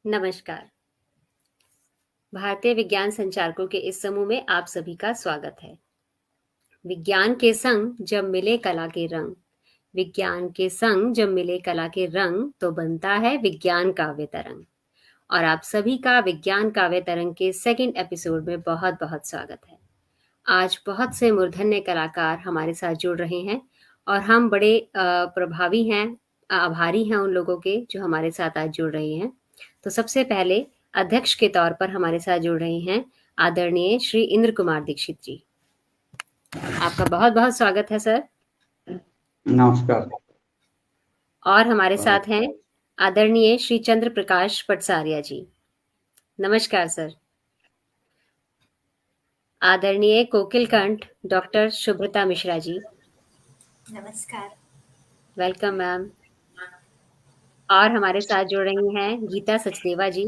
नमस्कार। भारतीय विज्ञान संचारकों के इस समूह में आप सभी का स्वागत है। विज्ञान के संग जब मिले कला के रंग, विज्ञान के संग जब मिले कला के रंग तो बनता है विज्ञान काव्य तरंग। और आप सभी का विज्ञान काव्य तरंग के सेकंड एपिसोड में बहुत बहुत स्वागत है। आज बहुत से मूर्धन्य कलाकार हमारे साथ जुड़ रहे हैं और हम बड़े प्रभावी हैं, आभारी हैं उन लोगों के जो हमारे साथ आज जुड़ रहे हैं। तो सबसे पहले अध्यक्ष के तौर पर हमारे साथ जुड़ रहे हैं आदरणीय श्री इंद्र कुमार दीक्षित जी। आपका बहुत बहुत स्वागत है सर। नमस्कार। और हमारे साथ हैं आदरणीय श्री चंद्र प्रकाश पटसारिया जी। नमस्कार सर। आदरणीय कोकिलकंठ डॉक्टर शुभ्रता मिश्रा जी। नमस्कार। Welcome ma'am. और हमारे साथ जुड़ रही हैं गीता सचदेवा जी,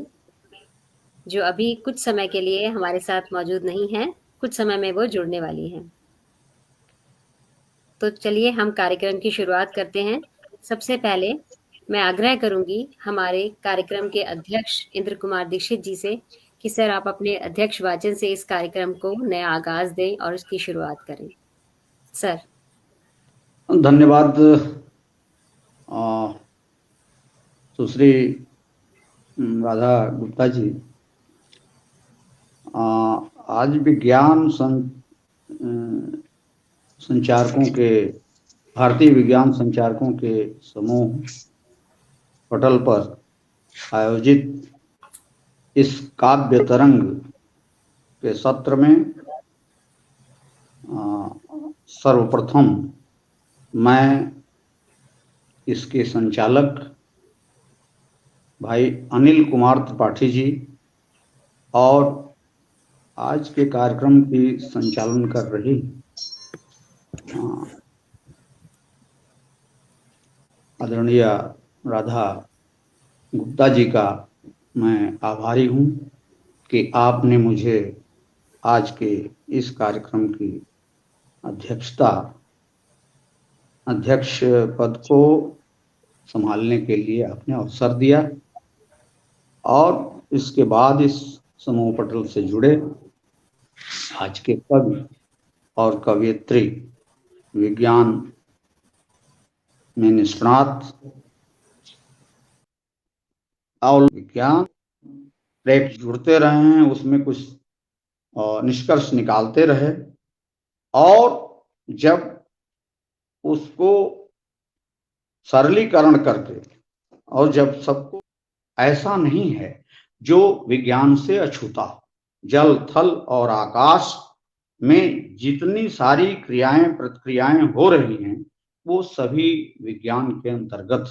जो अभी कुछ समय के लिए हमारे साथ मौजूद नहीं हैं, कुछ समय में वो जुड़ने वाली हैं। तो चलिए हम कार्यक्रम की शुरुआत करते हैं। सबसे पहले मैं आग्रह करूंगी हमारे कार्यक्रम के अध्यक्ष इंद्र कुमार दीक्षित जी से कि सर आप अपने अध्यक्ष वाचन से इस कार्यक्रम को नया आगाज दें और इसकी शुरुआत करें। सर। धन्यवाद सुश्री राधा गुप्ता जी। आज विज्ञान संचारकों के भारतीय विज्ञान संचारकों के समूह पटल पर आयोजित इस काव्य तरंग के सत्र में सर्वप्रथम मैं इसके संचालक भाई अनिल कुमार त्रिपाठी जी और आज के कार्यक्रम की संचालन कर रही आदरणीय राधा गुप्ता जी का मैं आभारी हूँ कि आपने मुझे आज के इस कार्यक्रम की अध्यक्ष पद को संभालने के लिए आपने अवसर दिया और इसके बाद इस समूह पटल से जुड़े आज के कवि और कवयित्री, विज्ञान में निष्णात और विज्ञान ट्रैक जुड़ते रहे हैं, उसमें कुछ निष्कर्ष निकालते रहे और जब उसको सरलीकरण करके और जब सबको ऐसा नहीं है जो विज्ञान से अछूता, जल थल और आकाश में जितनी सारी क्रियाएं प्रतिक्रियाएं हो रही हैं वो सभी विज्ञान के अंतर्गत।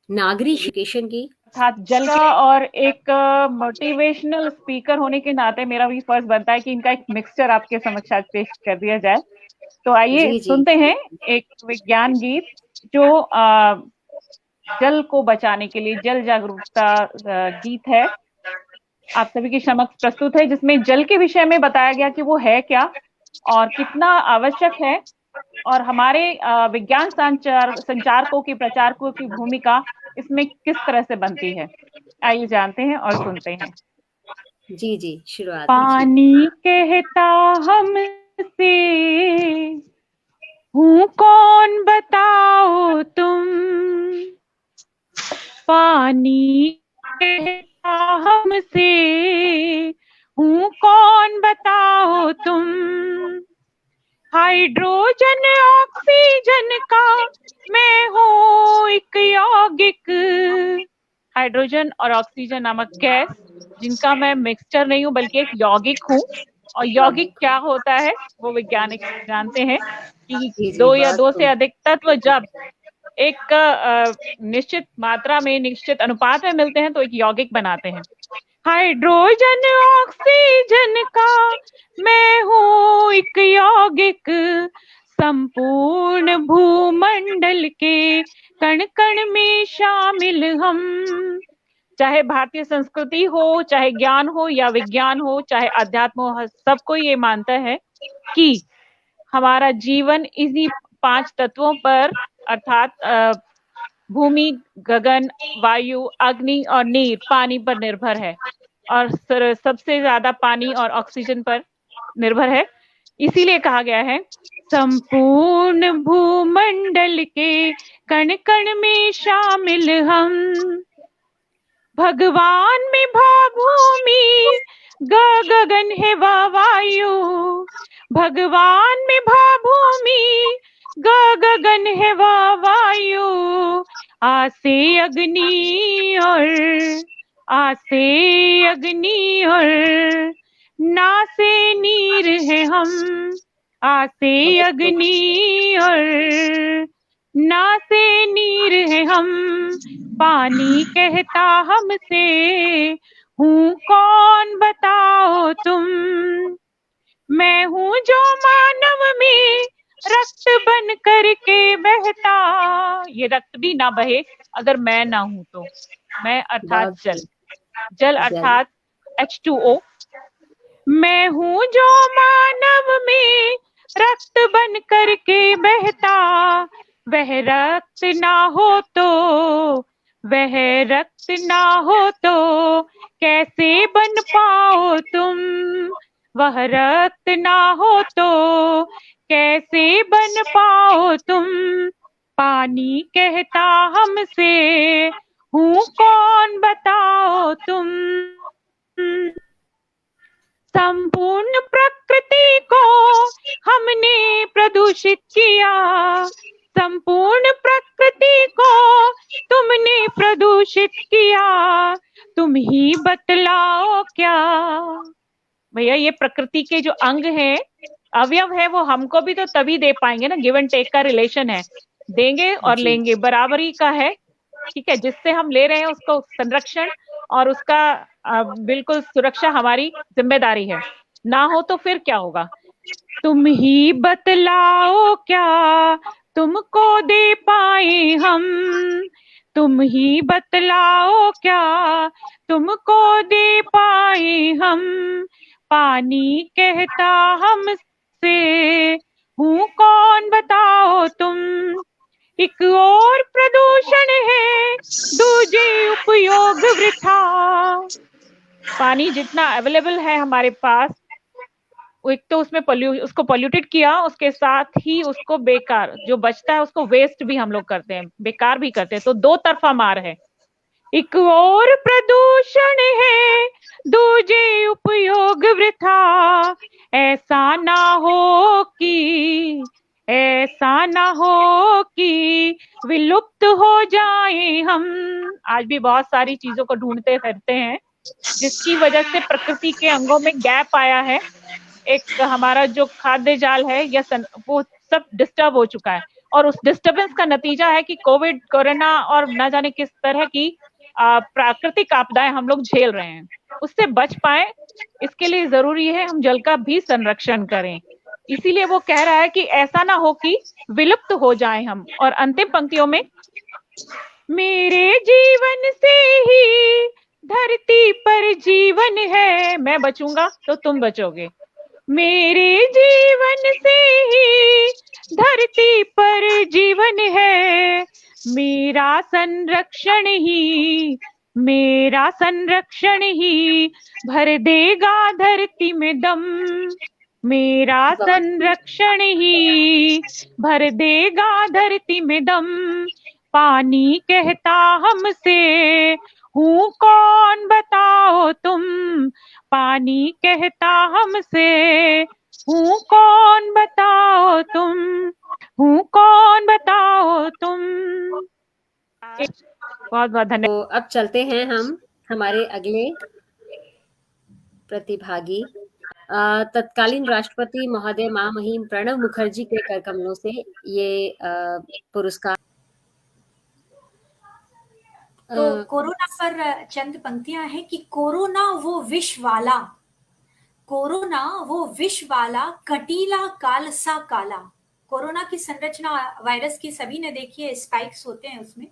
नागरिक एजुकेशन की अर्थात जल का और एक मोटिवेशनल स्पीकर होने के नाते मेरा भी फर्ज बनता है कि इनका एक मिक्सचर आपके समक्ष आज पेश कर दिया जाए। तो आइए सुनते हैं एक विज्ञान गीत जो जल को बचाने के लिए जल जागरूकता गीत है, आप सभी के समक्ष प्रस्तुत है, जिसमें जल के विषय में बताया गया कि वो है क्या और कितना आवश्यक है और हमारे विज्ञान संचारकों की प्रचारकों की भूमिका इसमें किस तरह से बनती है। आइए जानते हैं और सुनते हैं। जी जी शुरुआत। पानी कहता हमसे हूँ कौन बताओ तुम, पानी कहता हमसे हूँ कौन बताओ तुम, हाइड्रोजन ऑक्सीजन का मैं हूँ एक यौगिक, हाइड्रोजन और ऑक्सीजन नामक गैस जिनका मैं मिक्सचर नहीं हूँ बल्कि एक यौगिक हूँ। और यौगिक क्या होता है वो वैज्ञानिक जानते हैं कि दो या दो से अधिक तत्व जब एक निश्चित मात्रा में निश्चित अनुपात में मिलते हैं तो एक यौगिक बनाते हैं। हाइड्रोजन ऑक्सीजन का मैं हूँ एक यौगिक, संपूर्ण भूमंडल के कण कण में शामिल हम। चाहे भारतीय संस्कृति हो, चाहे ज्ञान हो या विज्ञान हो, चाहे अध्यात्म हो, सबको ये मानता है कि हमारा जीवन इन्हीं 5 तत्वों पर अर्थात भूमि, गगन, वायु, अग्नि और नीर पानी पर निर्भर है और सबसे ज्यादा पानी और ऑक्सीजन पर निर्भर है। इसीलिए कहा गया है संपूर्ण भूमंडल के कण कण में शामिल हम। भगवान में भा भूमि, गगन है वायु। भगवान में भा भूमि, गगन है वायु। आसे अग्नि और ना से नीर है हम। आसे अग्नि और ना से नीर है हम। पानी कहता हमसे हूँ कौन बताओ तुम। मैं हूँ जो मानव में रक्त बन करके बहता। ये रक्त भी ना बहे अगर मैं ना हूं तो। मैं अर्थात जल अर्थात H2O। मैं हूँ जो मानव में रक्त बन करके बहता। वह रक्त ना हो तो कैसे बन पाओ तुम। वह रक्त ना हो तो कैसे बन पाओ तुम। पानी कहता हमसे हूँ कौन बताओ तुम। संपूर्ण प्रकृति को हमने प्रदूषित किया। संपूर्ण प्रकृति को तुमने प्रदूषित किया। तुम ही बतलाओ क्या। भैया ये प्रकृति के जो अंग हैं, अवयव है, वो हमको भी तो तभी दे पाएंगे ना। गिव एंड टेक का रिलेशन है, देंगे और लेंगे, बराबरी का है। ठीक है, जिससे हम ले रहे हैं उसको संरक्षण और उसका बिल्कुल सुरक्षा हमारी जिम्मेदारी है। ना हो तो फिर क्या होगा। तुम ही बतलाओ क्या तुमको दे पाए हम। तुम ही बतलाओ क्या तुमको दे पाए हम। पानी कहता हमसे हूँ कौन बताओ तुम। एक और प्रदूषण है दूजे उपयोग वृथा। पानी जितना अवेलेबल है हमारे पास, एक तो उसमें उसको पॉल्यूटेड किया, उसके साथ ही उसको बेकार जो बचता है उसको वेस्ट भी हम लोग करते हैं, बेकार भी करते हैं। तो दो तरफा मार है। एक और प्रदूषण है दूजे उपयोग वृथा। ऐसा ना हो कि विलुप्त हो जाए हम। आज भी बहुत सारी चीजों को ढूंढते फिरते हैं जिसकी वजह से प्रकृति के अंगों में गैप आया है। एक हमारा जो खाद्य जाल है या वो सब डिस्टर्ब हो चुका है और उस डिस्टर्बेंस का नतीजा है कि कोविड, कोरोना और न जाने किस तरह की प्राकृतिक आपदाएं हम लोग झेल रहे हैं। उससे बच पाए इसके लिए जरूरी है हम जल का भी संरक्षण करें। इसीलिए वो कह रहा है कि ऐसा ना हो कि विलुप्त हो जाए हम। और अंतिम पंक्तियों में मेरे जीवन से ही धरती पर जीवन है। मैं बचूंगा तो तुम बचोगे। मेरे जीवन से ही धरती पर जीवन है। मेरा संरक्षण ही भर देगा धरती में दम। मेरा संरक्षण ही भर देगा धरती में दम। पानी कहता हमसे हूँ कौन बताओ तुम। पानी कहता हमसे हूँ कौन बताओ तुम। हूँ कौन बताओ तुम। बहुत बहुत धन्यवाद। तो अब चलते हैं हम हमारे अगले प्रतिभागी तत्कालीन राष्ट्रपति महोदय महामहिम प्रणब मुखर्जी के कर कमलों से ये पुरस्कार। तो कोरोना पर चंद पंक्तियां हैं कि कोरोना वो विष वाला, कोरोना वो विष वाला, कटीला काल सा काला। कोरोना की संरचना वायरस की सभी ने देखी है, स्पाइक्स होते हैं उसमें।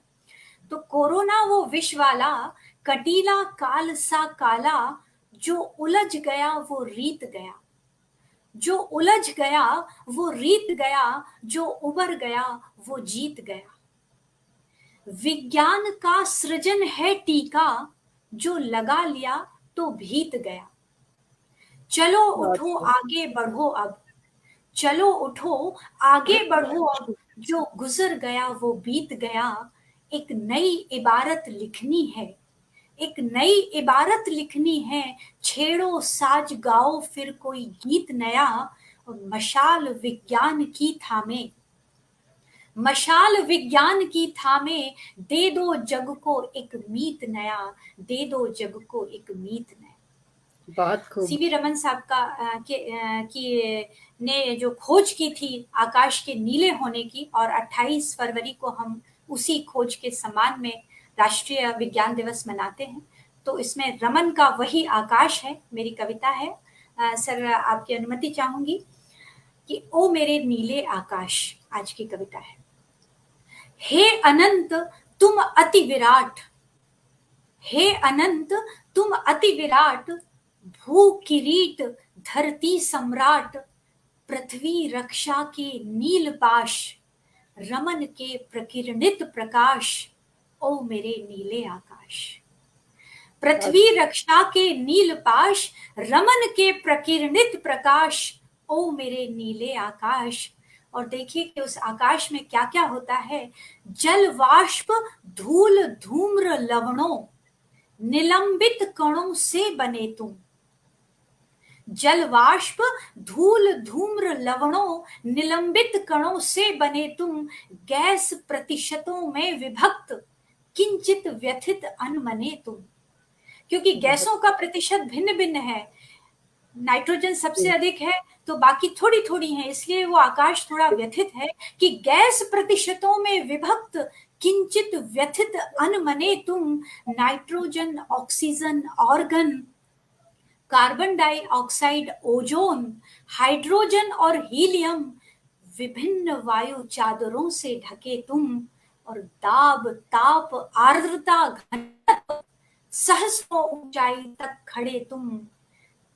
तो कोरोना वो विष वाला, कटीला काल सा काला, जो उलझ गया वो रीत गया। जो उलझ गया वो रीत गया, जो उबर गया वो जीत गया। विज्ञान का सृजन है टीका, जो लगा लिया तो भीत गया। चलो उठो आगे बढ़ो अब, चलो उठो आगे बढ़ो अब, जो गुजर गया वो बीत गया। एक नई इबारत लिखनी है, एक नई इबारत लिखनी है, छेड़ो साज गाओ फिर कोई गीत नया। और मशाल विज्ञान की थामे, मशाल विज्ञान की थामे, दे दो जग को एक मीत नया, दे दो जग को एक मीत नया। बहुत खूब। सीवी रमन साहब की ने जो खोज की थी आकाश के नीले होने की, और 28 फरवरी को हम उसी खोज के सम्मान में राष्ट्रीय विज्ञान दिवस मनाते हैं। तो इसमें रमन का वही आकाश है, मेरी कविता है। सर आपकी अनुमति चाहूंगी कि ओ मेरे नीले आकाश आज की कविता है। हे अनंत तुम अति विराट, हे अनंत तुम अति विराट, भू किरीट धरती सम्राट, पृथ्वी रक्षा के नील पाश, रमन के प्रकिरणित प्रकाश, ओ मेरे नीले आकाश। पृथ्वी रक्षा के नील पाश, रमन के प्रकिरणित प्रकाश, ओ मेरे नीले आकाश। और देखिए कि उस आकाश में क्या क्या होता है। जल वाष्प धूल धूम्र लवणों, निलंबित कणों से बने तुम। जल वाष्प धूल धूम्र लवणों, निलंबित कणों से बने तुम। गैस प्रतिशतों में विभक्त, किंचित व्यथित अनमने तुम। क्योंकि गैसों का प्रतिशत भिन्न भिन्न है, नाइट्रोजन सबसे अधिक है तो बाकी थोड़ी थोड़ी है, इसलिए वो आकाश थोड़ा व्यथित है कि गैस प्रतिशतों में विभक्त, किंचित व्यथित अनमने तुम। Nitrogen oxygen organ, carbon dioxide ozone, hydrogen और हीलियम, विभिन्न वायु चादरों से ढके तुम। और दाब ताप आर्द्रता घनत्व, सहस्रों ऊंचाई तक खड़े तुम।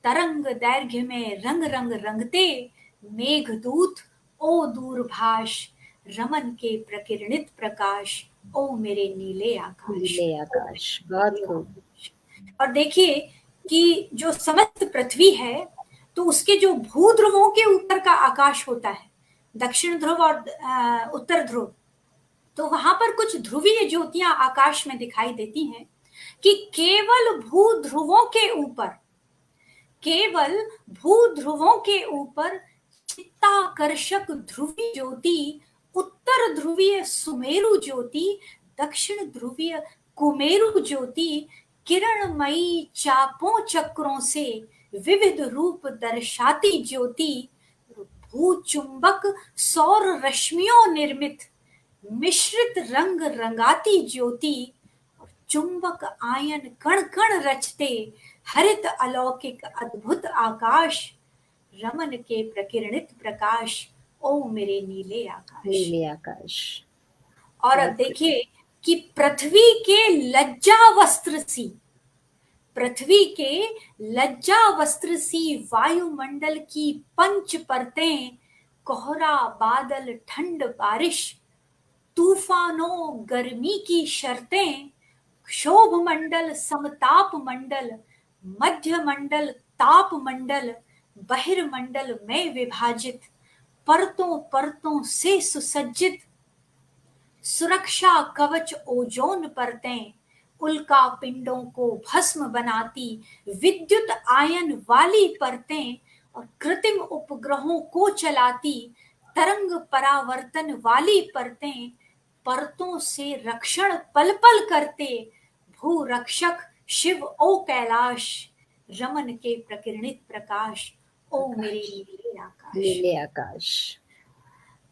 तरंग दैर्घ्य में रंग रंग रंगते, मेघदूत ओ दूरभाष, रमन के प्रकिरणित प्रकाश, ओ मेरे नीले आकाश। नीले आकाश, बहुत खूब। और देखिए कि जो समस्त पृथ्वी है तो उसके जो भूध्रुवों के ऊपर का आकाश होता है, दक्षिण ध्रुव और उत्तर ध्रुव, तो वहां पर कुछ ध्रुवीय ज्योतियां आकाश में दिखाई देती हैं कि केवल भूध्रुवों के ऊपर, केवल भूध्रुवों के ऊपर चित्ताकर्षक ध्रुवीय ज्योति, उत्तर ध्रुवीय सुमेरु ज्योति, दक्षिण ध्रुवीय कुमेरु ज्योति, किरणमयी चापों चक्रों से विविध रूप दर्शाती ज्योति, भूचुंबक सौर रश्मियों निर्मित मिश्रित रंग रंगाती ज्योति, चुंबक आयन कण कण रचते हरित अलौकिक अद्भुत आकाश, रमन के प्रकिरणित प्रकाश, ओ मेरे नीले आकाश। नीले आकाश। और अब देखिए कि पृथ्वी के लज्जा वस्त्र सी, पृथ्वी के लज्जा वस्त्र सी वायुमंडल की पंच परतें, कोहरा बादल ठंड बारिश, तूफानों गर्मी की शर्तें, क्षोभ मंडल समताप मंडल, मध्य मंडल ताप मंडल, बहिर्मंडल में विभाजित, परतों परतों से सुसज्जित, सुरक्षा कवच ओजोन परतें, उल्का पिंडों को भस्म बनाती विद्युत आयन वाली परतें, और कृत्रिम उपग्रहों को चलाती तरंग परावर्तन वाली परतें, परतों से रक्षण पल पल करते भू रक्षक शिव ओ कैलाश, रमन के प्रकिरणित प्रकाश, ओ मेरे नीले आकाश। नीले आकाश।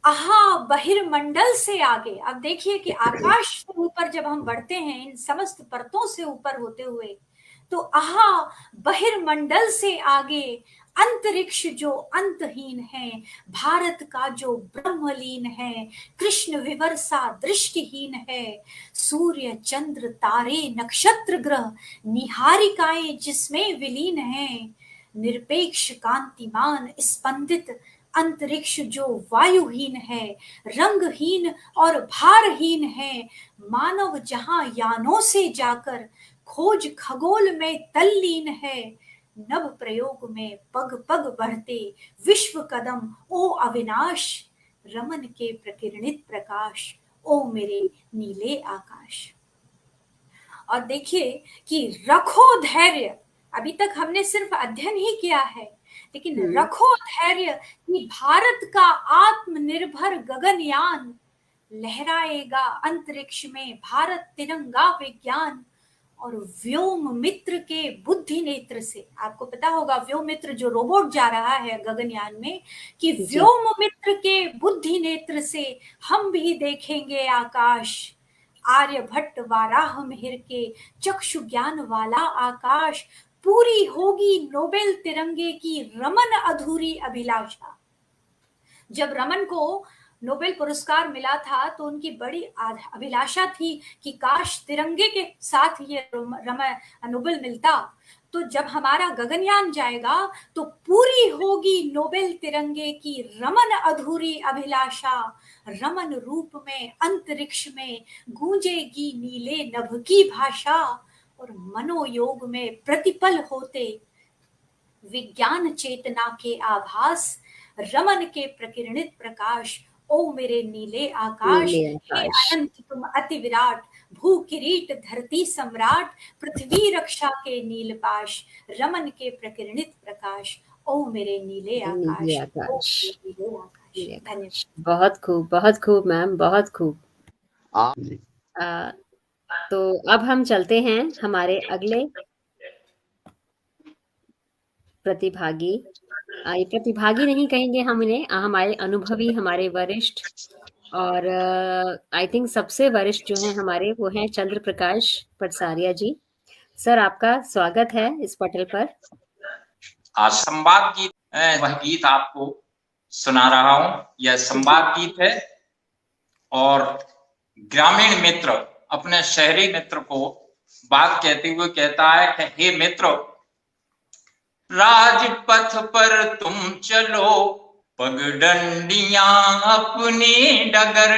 आहा बहिर्मंडल से आगे, अब देखिए कि आकाश से ऊपर जब हम बढ़ते हैं इन समस्त परतों से ऊपर होते हुए, तो आहा बहिर्मंडल से आगे अंतरिक्ष जो अंतहीन है, भारत का जो ब्रह्मलीन है, कृष्ण विवर सा दृष्टिहीन है, सूर्य चंद्र तारे नक्षत्र ग्रह निहारिकाएं जिसमें विलीन हैं, निरपेक्ष कांतिमान स्पंदित अंतरिक्ष जो वायुहीन है, रंगहीन और भारहीन है, मानव जहां यानों से जाकर खोज खगोल में तल्लीन है, नव प्रयोग में पग पग बढ़ते विश्व कदम ओ अविनाश, रमन के प्रकिरणित प्रकाश ओ मेरे नीले आकाश। और देखिए कि रखो धैर्य, अभी तक हमने सिर्फ अध्ययन ही किया है, लेकिन रखो धैर्य कि भारत का आत्मनिर्भर गगनयान लहराएगा अंतरिक्ष में भारत तिरंगा विज्ञान। और व्योम मित्र के बुद्धि नेत्र से, आपको पता होगा व्योम मित्र जो रोबोट जा रहा है गगनयान में, कि व्योम मित्र के बुद्धि नेत्र से हम भी देखेंगे आकाश, आर्यभट्ट वाराह मिहिर के चक्षु ज्ञान वाला आकाश, पूरी होगी नोबेल तिरंगे की रमन अधूरी अभिलाषा। जब रमन को नोबेल पुरस्कार मिला था तो उनकी बड़ी अभिलाषा थी कि काश तिरंगे के साथ ये नोबेल मिलता। तो जब हमारा गगनयान जाएगा तो पूरी होगी नोबेल तिरंगे की रमन अधूरी अभिलाषा, रमन रूप में अंतरिक्ष में गूंजेगी नीले नभ की भाषा, और मनोयोग में प्रतिपल होते विज्ञान चेतना के आभास, रमन के प्रकिरणित प्रकाश ओ मेरे नीले आकाश, हे अनंत तुम अति विराट, भू किरीट धरती सम्राट, पृथ्वी रक्षा के नीलपाश, रमन के प्रकिरणित प्रकाश ओ मेरे नीले आकाश। धन्यवाद। बहुत खूब मैम, बहुत खूब। तो अब हम चलते हैं हमारे अगले प्रतिभागी। प्रतिभागी नहीं कहेंगे हम इन्हें, हमारे अनुभवी, हमारे वरिष्ठ, और आई थिंक सबसे वरिष्ठ जो हैं हमारे वो हैं चंद्र प्रकाश पटसारिया जी। सर आपका स्वागत है इस पटल पर। आज संवाद गीत, वह गीत आपको सुना रहा हूं। यह संवाद गीत है और ग्रामीण मित्र अपने शहरी मित्र को बात कहते हुए कहता है कि हे मित्र, राजपथ पर तुम चलो, पगडंडियां अपनी डगर,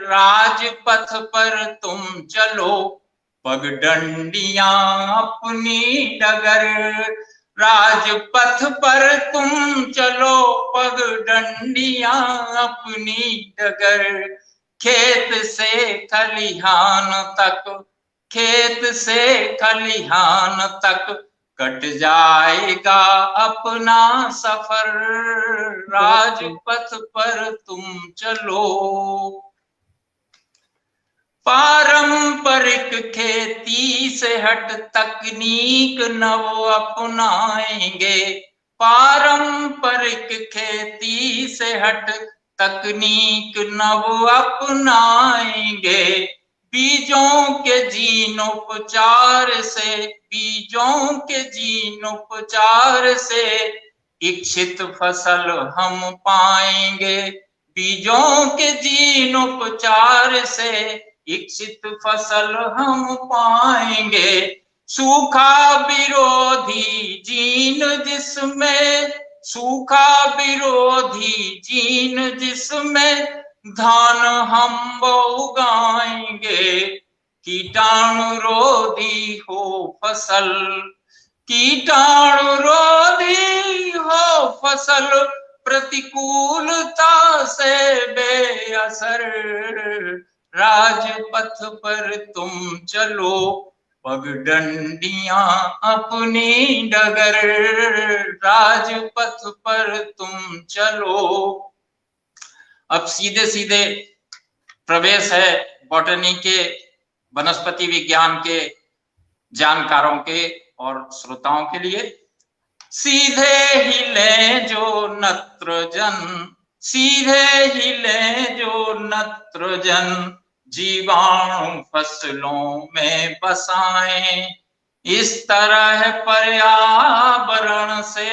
राजपथ पर तुम चलो, पगडंडियां अपनी डगर, राजपथ पर तुम चलो, पगडंडियां अपनी डगर, खेत से खलिहान तक, खेत से खलिहान तक कट जाएगा अपना सफर, राजपथ पर तुम चलो। पारंपरिक खेती से हट तकनीक नव अपनाएंगे, पारंपरिक खेती से हट तकनीक नव अपनाएंगे, बीजों के जीनोपचार से, बीजों के जीनोपचार से इच्छित फसल हम पाएंगे, बीजों के जीनोपचार से इच्छित फसल हम पाएंगे, सूखा विरोधी जीन जिसमें, सूखा विरोधी जीन जिसमें धान हम उगाएंगे, कीटाणु रोधी हो फसल, कीटाणु रोधी हो फसल, प्रतिकूलता से बेअसर, राजपथ पर तुम चलो, पगडंडियां अपनी डगर, राजपथ पर तुम चलो। अब सीधे सीधे प्रवेश है बॉटनी के, वनस्पति विज्ञान के जानकारों के और श्रोताओं के लिए। सीधे ही ले जो नत्रजन, सीधे ही ले जो नत्रजन, जीवाणु फसलों में बसाएं, इस तरह पर्यावरण से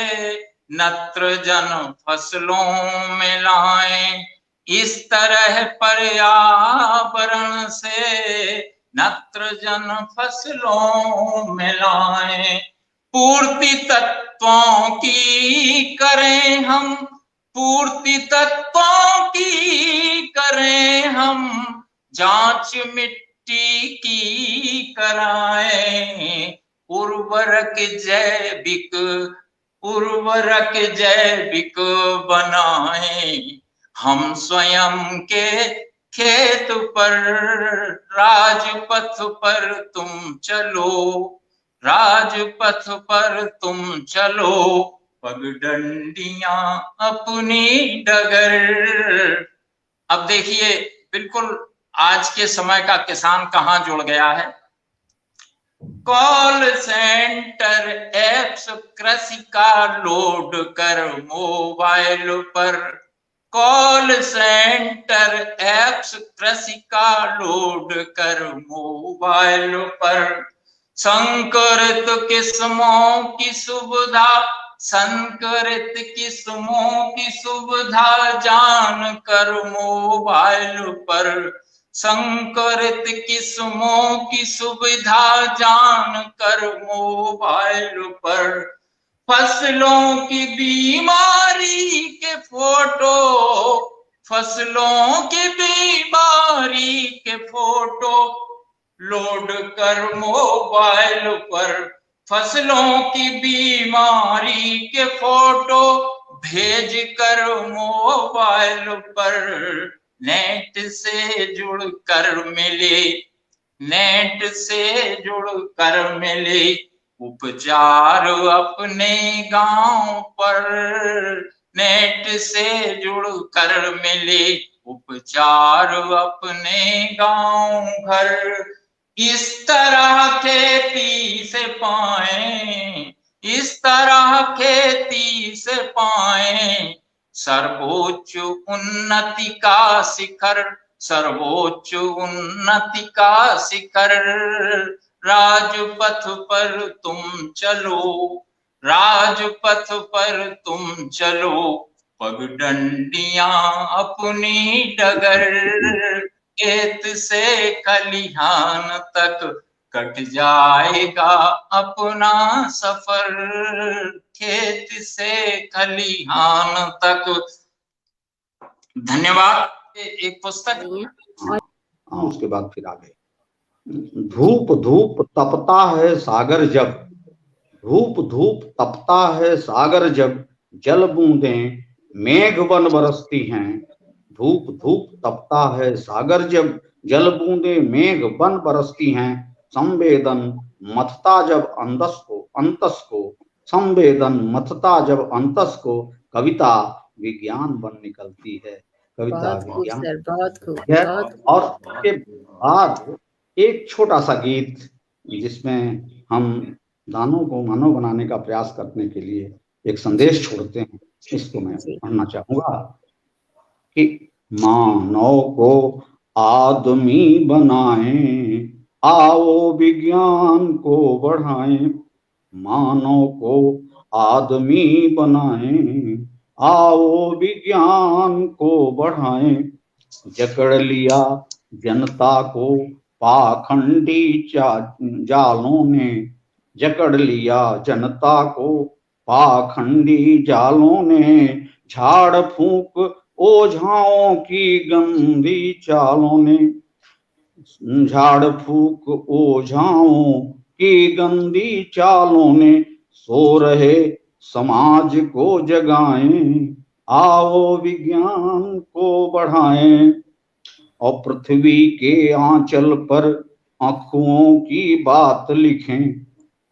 नत्रजन फसलों में लाएं, इस तरह पर्यावरण से नत्रजन फसलों में लाएं, पूर्ति तत्वों की करें हम, पूर्ति तत्वों की करें हम जांच, मिट्टी की कराएं, उर्वरक जैविक बनाएं, हम स्वयं के खेत पर राजपथ पर तुम चलो, राजपथ पर तुम चलो, पगडंडियां अपनी डगर। अब देखिए बिल्कुल आज के समय का किसान कहाँ जुड़ गया है। कॉल सेंटर एप्स कृषि का लोड कर मोबाइल पर, कॉल सेंटर एप्स कृषि का लोड कर मोबाइल पर, संकरित किस्मों की सुविधा, संकरित किस्मों की सुविधा जान कर मोबाइल पर, संकरित किस्मों की सुविधा जान कर मोबाइल पर, फसलों की बीमारी के फोटो, फसलों की बीमारी के फोटो लोड कर मोबाइल पर, फसलों की बीमारी के फोटो भेज कर मोबाइल पर, नेट से जुड़ कर मिले, नेट से जुड़ कर मिले उपचार अपने गांव पर, नेट से जुड़ कर मिले उपचार अपने गांव घर। इस तरह खेती से पाएं, इस तरह खेती से पाएं सर्वोच्च उन्नति का शिखर, सर्वोच्च उन्नति का शिखर। राजपथ पर तुम चलो, राजपथ पर तुम चलो, पगडंडियां अपनी डगर, खेत से खलिहान तक कट जाएगा अपना सफर, खेत से खलिहान तक। धन्यवाद। एक पुस्तक उसके बाद फिर आगे। धूप धूप तपता है सागर जब, धूप धूप तपता है सागर जब, जल बूंदें मेघ बन बरसती हैं। धूप धूप तपता है सागर जब, जल बूंदें मेघ बन बरसती हैं। संवेदन मथता जब अंतस को, संवेदन मथता जब अंतस को, कविता विज्ञान बन निकलती है, कविता विज्ञान। बहुत खूब। और उसके बाद एक छोटा सा गीत जिसमें हम दानों को मानव बनाने का प्रयास करने के लिए एक संदेश छोड़ते हैं, इसको मैं पढ़ना चाहूंगा कि मानव को आदमी बनाएं, आओ विज्ञान को बढ़ाएं, मानव को आदमी बनाएं, आओ विज्ञान को बढ़ाएं। जकड़ लिया जनता को पाखंडी जालों ने, जकड़ लिया जनता को पाखंडी जालों ने, झाड़ फूंक ओझाओं की गंदी चालों ने, झाड़ फूंक ओझाओं की गंदी चालों ने। सो रहे समाज को जगाएं, आओ विज्ञान को बढ़ाएं। और पृथ्वी के आंचल पर आँखों की बात लिखें,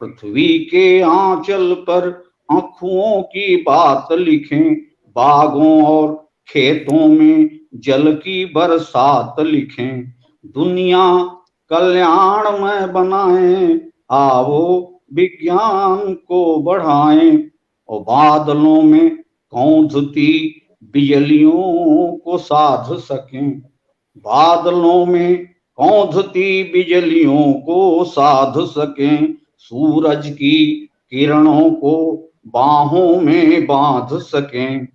पृथ्वी के आंचल पर आँखों की बात लिखें। बागों और खेतों में जल की बरसात लिखें। दुनिया कल्याणमय बनाएं, आओ विज्ञान को बढ़ाएं। और बादलों में कौंधती बिजलियों को साध सकें, बादलों में कौंधती बिजलियों को साध सकें। सूरज की किरणों को बाहों में बांध सकें।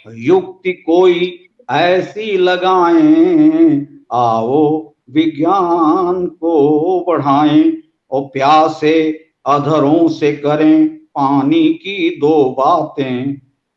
युक्ति कोई ऐसी लगाएं, आओ विज्ञान को बढ़ाएं। और प्यासे अधरों से करें पानी की दो बातें,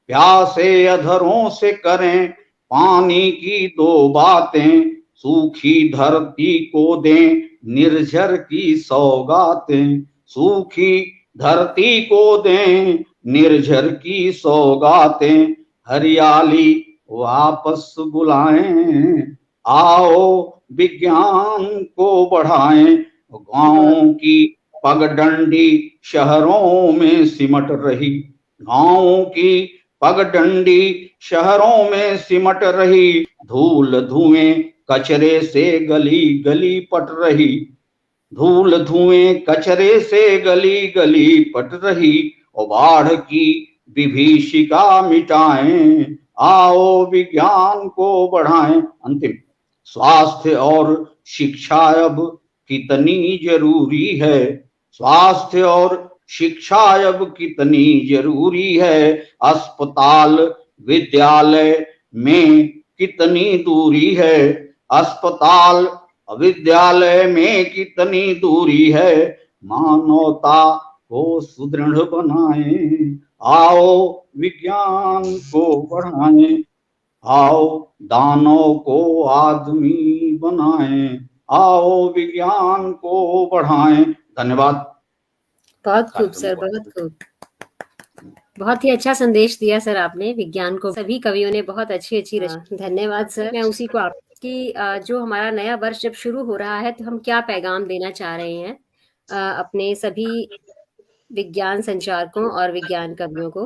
प्यासे अधरों से करें पानी की दो बातें, सूखी धरती को दें निर्झर की सौगातें, सूखी धरती को दें निर्झर की सौगातें, हरियाली वापस बुलाएं, आओ विज्ञान को बढ़ाएं। गांवों की पगडंडी शहरों में सिमट रही, गांवों की पगडंडी शहरों में सिमट रही, धूल धुएं कचरे से गली गली पट रही, धूल धुएं कचरे से गली गली पट रही, और बाढ़ की विभीषिका मिटाएं, आओ विज्ञान को बढ़ाएं। अंतिम, स्वास्थ्य और शिक्षा अब कितनी जरूरी है, स्वास्थ्य और शिक्षा अब कितनी जरूरी है, अस्पताल विद्यालय में कितनी दूरी है, अस्पताल विद्यालय में कितनी दूरी है, मानवता को सुदृढ़ बनाएं, आओ विज्ञान को बढ़ाएं, आओ दानव को आदमी बनाएं, आओ विज्ञान को बढ़ाएं। धन्यवाद। बहुत खूब सर, बहुत खूब, बहुत ही अच्छा संदेश दिया सर आपने विज्ञान को। सभी कवियों ने बहुत अच्छी धन्यवाद सर। मैं उसी को आपकी जो हमारा नया वर्ष जब शुरू हो रहा है तो हम क्या पैगाम देना चाह रहे हैं अपने सभी विज्ञान संचारकों और विज्ञान कवियों को।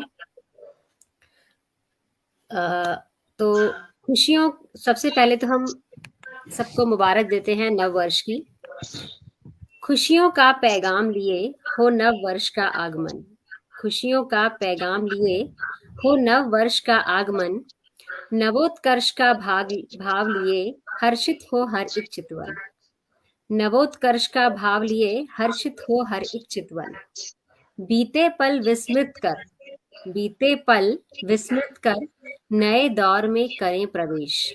तो खुशियों, सबसे पहले तो हम सबको मुबारक देते हैं नव वर्ष की। खुशियों का पैगाम लिए हो नव वर्ष का आगमन, खुशियों का पैगाम लिए हो नव वर्ष का आगमन, नवोत्कर्ष का भाव लिए हर्षित हो हर एक चितवन, नवोत्कर्ष का भाव लिए हर्षित हो हर एक चितवन, बीते पल विस्मृत कर, बीते पल विस्मृत कर नए दौर में करें प्रवेश,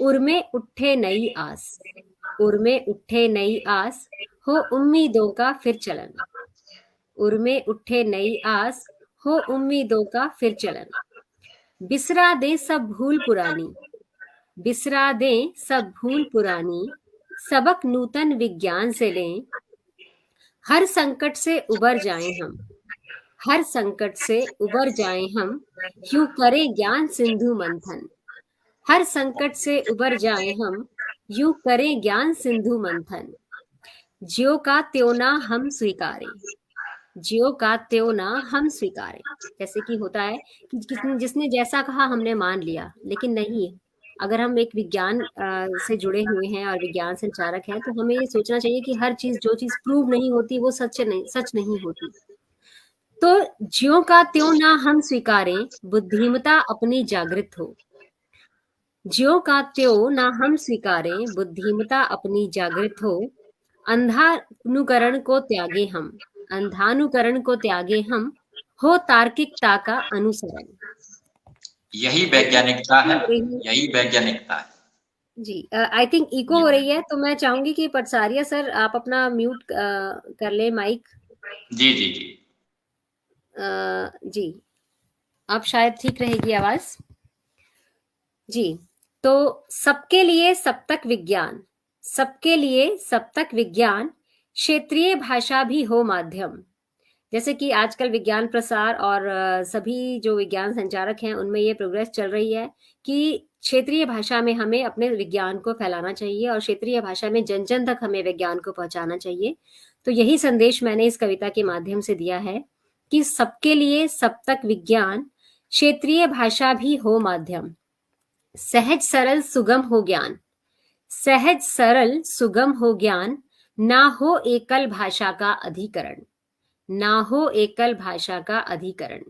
उर्मे उठे नई आस, उर्मे उठे नई आस हो उम्मीदों का फिर चलन, उर्मे उठे नई आस हो उम्मीदों का फिर चलन, बिसरा दे सब भूल पुरानी, बिसरा दे सब भूल पुरानी, सबक नूतन विज्ञान से लें, हर संकट से उबर जाएं हम, हर संकट से उबर जाएं हम, यूं करें ज्ञान सिंधु मंथन, हर संकट से उबर जाएं हम, यूं करें ज्ञान सिंधु मंथन, ज्यों का त्यों ना हम स्वीकारें, ज्यों का त्यों ना हम स्वीकारें। जैसे कि होता है कि जिसने जैसा कहा हमने मान लिया, लेकिन नहीं, अगर हम एक विज्ञान से जुड़े हुए हैं और विज्ञान संचारक हैं तो हमें ये सोचना चाहिए कि हर चीज, जो चीज प्रूव नहीं होती वो सच नहीं होती। तो ज्यों का त्यों ना हम स्वीकारें, बुद्धिमता अपनी जागृत हो, ज्यों का त्यों ना हम स्वीकारें, बुद्धिमता अपनी जागृत हो, अंधानुकरण को त्यागे हम, अंधानुकरण को त्यागे हम, हो तार्किकता का अनुसरण। यही वैज्ञानिकता है, यही वैज्ञानिकता है। जी, आई थिंक इको हो रही है, तो मैं चाहूंगी कि पटसारिया सर आप अपना म्यूट कर ले माइक। जी जी जी जी, अब शायद ठीक रहेगी आवाज। जी, तो सबके लिए सब तक विज्ञान, सबके लिए सब तक विज्ञान, क्षेत्रीय भाषा भी हो माध्यम। जैसे कि आजकल विज्ञान प्रसार और सभी जो विज्ञान संचारक हैं उनमें ये प्रोग्रेस चल रही है कि क्षेत्रीय भाषा में हमें अपने विज्ञान को फैलाना चाहिए और क्षेत्रीय भाषा में जन जन तक हमें विज्ञान को पहुंचाना चाहिए। तो यही संदेश मैंने इस कविता के माध्यम से दिया है कि सबके लिए सब तक विज्ञान, क्षेत्रीय भाषा भी हो माध्यम, सहज सरल सुगम हो ज्ञान, सहज सरल सुगम हो ज्ञान, ना हो एकल भाषा का अधिकरण, ना हो एकल भाषा का अधिकरण।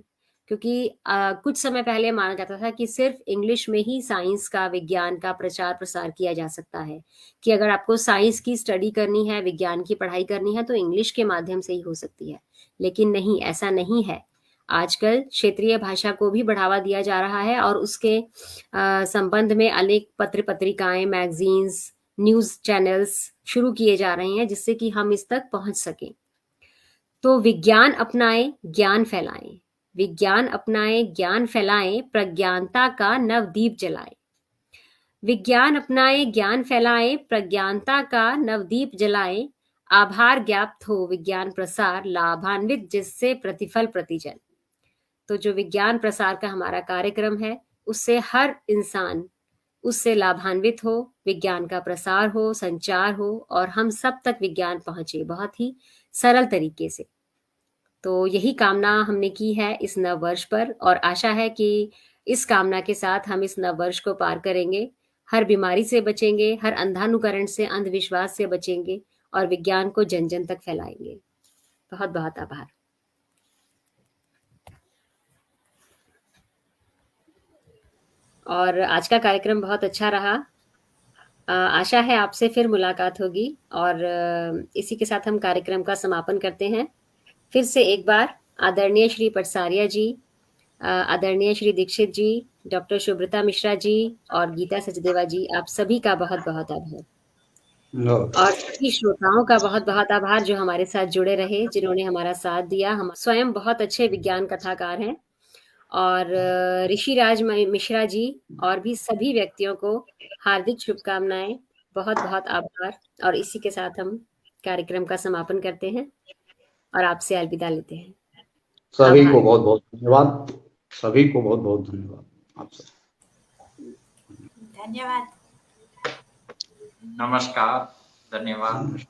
क्योंकि कुछ समय पहले माना जाता था कि सिर्फ इंग्लिश में ही साइंस का, विज्ञान का प्रचार प्रसार किया जा सकता है, कि अगर आपको साइंस की स्टडी करनी है, विज्ञान की पढ़ाई करनी है तो इंग्लिश के माध्यम से ही हो सकती है। लेकिन नहीं, ऐसा नहीं है। आजकल क्षेत्रीय भाषा को भी बढ़ावा दिया जा रहा है और उसके संबंध में अनेक पत्र पत्रिकाएं, मैगजीन्स, न्यूज चैनल्स शुरू किए जा रहे हैं जिससे कि हम इस तक पहुंच सकें। तो विज्ञान अपनाएं, ज्ञान फैलाएं, विज्ञान अपनाएं, ज्ञान फैलाएं, प्रज्ञानता का नवदीप जलाएं। विज्ञान अपनाएं, ज्ञान फैलाएं, प्रज्ञानता का नवदीप जलाएं। आभार ज्ञाप्त हो विज्ञान प्रसार, लाभान्वित जिससे प्रतिफल प्रतिजन। तो जो विज्ञान प्रसार का हमारा कार्यक्रम है, उससे हर इंसान उससे लाभान्वित हो, विज्ञान का प्रसार हो, संचार हो और हम सब तक विज्ञान पहुंचे बहुत ही सरल तरीके से। तो यही कामना हमने की है इस नव वर्ष पर, और आशा है कि इस कामना के साथ हम इस नव वर्ष को पार करेंगे, हर बीमारी से बचेंगे, हर अंधानुकरण से, अंधविश्वास से बचेंगे और विज्ञान को जन जन तक फैलाएंगे। बहुत बहुत आभार। और आज का कार्यक्रम बहुत अच्छा रहा। आशा है आपसे फिर मुलाकात होगी, और इसी के साथ हम कार्यक्रम का समापन करते हैं। फिर से एक बार आदरणीय श्री पटसारिया जी, आदरणीय श्री दीक्षित जी, डॉक्टर शुभ्रता मिश्रा जी और गीता सचदेवा जी, आप सभी का बहुत बहुत आभार। और सभी श्रोताओं का बहुत बहुत आभार जो हमारे साथ जुड़े रहे, जिन्होंने हमारा साथ दिया। हम स्वयं बहुत अच्छे विज्ञान कथाकार हैं, और ऋषिराज मिश्रा जी और भी सभी व्यक्तियों को हार्दिक शुभकामनाएं, बहुत बहुत आभार। और इसी के साथ हम कार्यक्रम का समापन करते हैं और आपसे अलविदा लेते हैं। सभी को बहुत बहुत धन्यवाद। सभी को बहुत बहुत धन्यवाद। आपसे धन्यवाद। नमस्कार, धन्यवाद।